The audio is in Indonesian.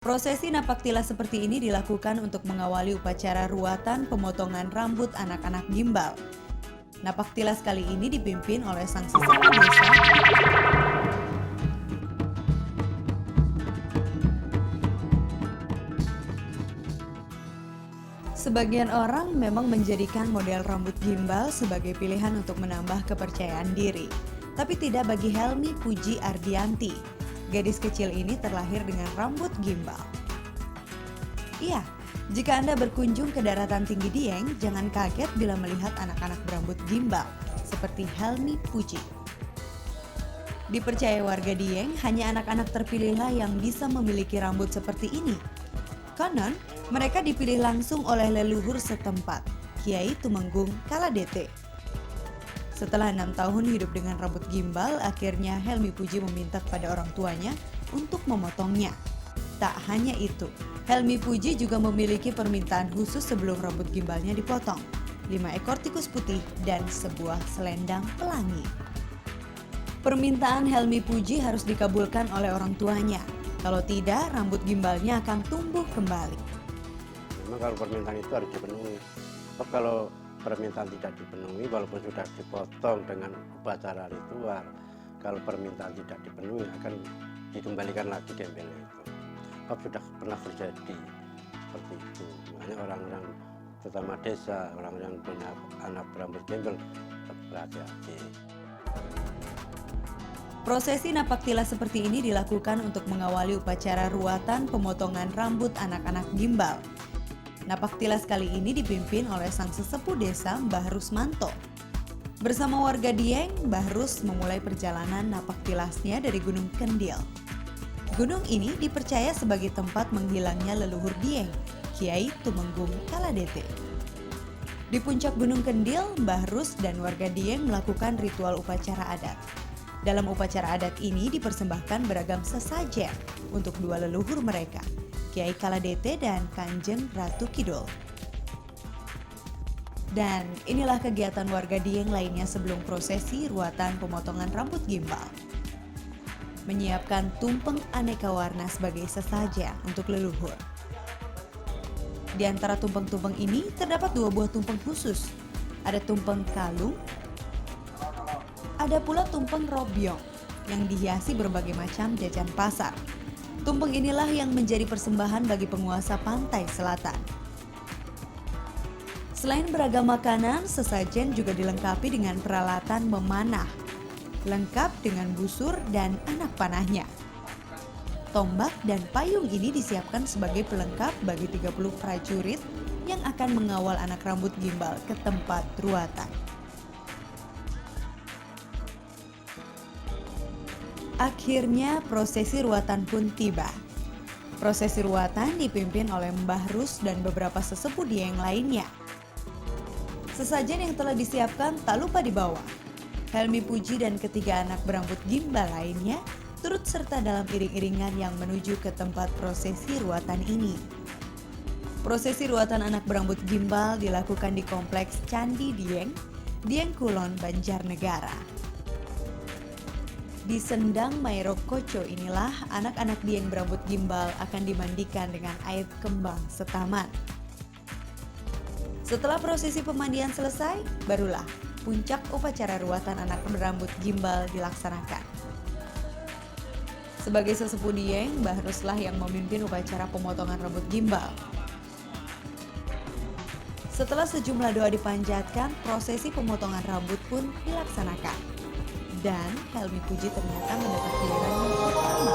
Prosesi napaktilas seperti ini dilakukan untuk mengawali upacara ruatan pemotongan rambut anak-anak gimbal. Napaktilas kali ini dipimpin oleh sang sesepuh desa. Sebagian orang memang menjadikan model rambut gimbal sebagai pilihan untuk menambah kepercayaan diri. Tapi tidak bagi Helmi Puji Ardianti. Gadis kecil ini terlahir dengan rambut gimbal. Iya, jika Anda berkunjung ke daratan tinggi Dieng, jangan kaget bila melihat anak-anak berambut gimbal, seperti Helmi Puji. Dipercaya warga Dieng, hanya anak-anak terpilihlah yang bisa memiliki rambut seperti ini. Konon, mereka dipilih langsung oleh leluhur setempat, Kiai Tumenggung Kaladete. Setelah 6 tahun hidup dengan rambut gimbal, akhirnya Helmi Puji meminta kepada orang tuanya untuk memotongnya. Tak hanya itu, Helmi Puji juga memiliki permintaan khusus sebelum rambut gimbalnya dipotong. 5 ekor tikus putih dan sebuah selendang pelangi. Permintaan Helmi Puji harus dikabulkan oleh orang tuanya. Kalau tidak, rambut gimbalnya akan tumbuh kembali. Memang kalau permintaan itu harus dipenuhi. Kalau permintaan tidak dipenuhi, walaupun sudah dipotong dengan upacara ritual, kalau permintaan tidak dipenuhi akan dikembalikan lagi gembelnya itu. Sudah pernah terjadi seperti itu. Makanya orang-orang terutama desa, orang yang punya anak berambut gembel berhati-hati. Prosesi napaktilas seperti ini dilakukan untuk mengawali upacara ruatan pemotongan rambut anak-anak gimbal. Napaktilas kali ini dipimpin oleh sang sesepuh desa Mbah Rusmanto. Bersama warga Dieng, Mbah Rus memulai perjalanan napaktilasnya dari Gunung Kendil. Gunung ini dipercaya sebagai tempat menghilangnya leluhur Dieng, Kiai Tumenggung Kaladete. Di puncak Gunung Kendil, Mbah Rus dan warga Dieng melakukan ritual upacara adat. Dalam upacara adat ini dipersembahkan beragam sesajen untuk dua leluhur mereka, Kiai Kaladete dan Kanjeng Ratu Kidul. Dan inilah kegiatan warga Dieng lainnya sebelum prosesi ruatan pemotongan rambut gimbal. Menyiapkan tumpeng aneka warna sebagai sesajen untuk leluhur. Di antara tumpeng-tumpeng ini terdapat 2 buah tumpeng khusus. Ada tumpeng kalung, ada pula tumpeng robyong yang dihiasi berbagai macam jajan pasar. Tumpeng inilah yang menjadi persembahan bagi penguasa pantai selatan. Selain beragam makanan, sesajen juga dilengkapi dengan peralatan memanah, lengkap dengan busur dan anak panahnya. Tombak dan payung ini disiapkan sebagai pelengkap bagi 30 prajurit yang akan mengawal anak rambut gimbal ke tempat ruatan. Akhirnya prosesi ruatan pun tiba. Prosesi ruatan dipimpin oleh Mbah Rus dan beberapa sesepuh Dieng lainnya. Sesajen yang telah disiapkan tak lupa dibawa. Helmi Puji dan ketiga anak berambut gimbal lainnya turut serta dalam iring-iringan yang menuju ke tempat prosesi ruatan ini. Prosesi ruatan anak berambut gimbal dilakukan di kompleks Candi Dieng, Dieng Kulon, Banjarnegara. Di Sendang Mairo Koco inilah anak-anak Dieng berambut gimbal akan dimandikan dengan air kembang setaman. Setelah prosesi pemandian selesai, barulah puncak upacara ruatan anak berambut gimbal dilaksanakan. Sebagai sesepuh Dieng, Mbah Ruslah yang memimpin upacara pemotongan rambut gimbal. Setelah sejumlah doa dipanjatkan, prosesi pemotongan rambut pun dilaksanakan. Dan Helmi Puji ternyata mendapat giliran yang pertama.